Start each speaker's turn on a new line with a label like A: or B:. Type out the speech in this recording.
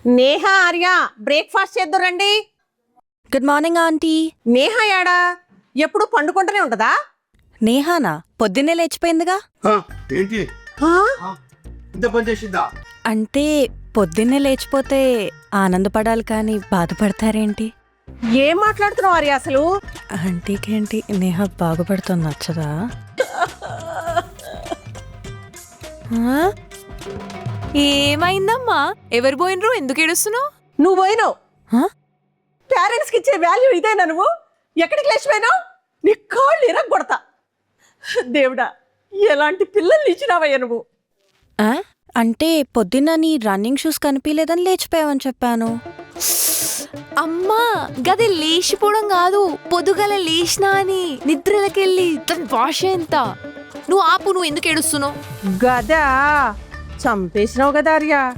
A: Neha Arya breakfast చేద్దురండి.
B: Good morning aunty.
A: Neha యాడా ఎప్పుడు పండుకుంటూనే ఉంటదా?
B: నేహానా పొద్దున్నే లేచిపోయిందిగా.
C: ఏంటి
A: ఆ?
C: ఇంత పని చేసిందా?
B: అంటే పొద్దున్నే లేచిపోతే ఆనందపడాలి కానీ బాధపడతారేంటి?
A: ఏం మాట్లాడుతున్నావు ఆర్య అసలు?
B: ఆంటీకేంటి నేహ బాగుపడుతుంది నచ్చదా? ఆ?
D: ఏమైందమ్మా? ఎవరు పోయినరు? ఎందుకు ఏడుస్తున్నావు?
A: నువ్వు పోయినావు.
B: ఆ?
A: పేరెంట్స్ కి ఇచ్చే వాల్యూ ఇదేనా? నువ్వు ఎక్కడికి లేచిపోయినావు? నీ కాళ్ళు ఇరగొడతా. దేవుడా, ఎలాంటి పిల్లల్ని ఇచ్చినావయ్యా నువ్వు?
B: ఆ? అంటే పొద్దున్న నీ రన్నింగ్ షూస్ కనిపించలేదని లేచిపోయావని చెప్పాను.
D: అమ్మా గది లేచిపోవడం కాదు, పొద్దుగల లేచినా అని నిద్రలకెళ్ళి తన భాష ఎంత. నువ్వు ఆపు, నువ్వు ఎందుకు ఏడుస్తున్నావు?
A: గదా చంపేసినావు కదా ఆర్య.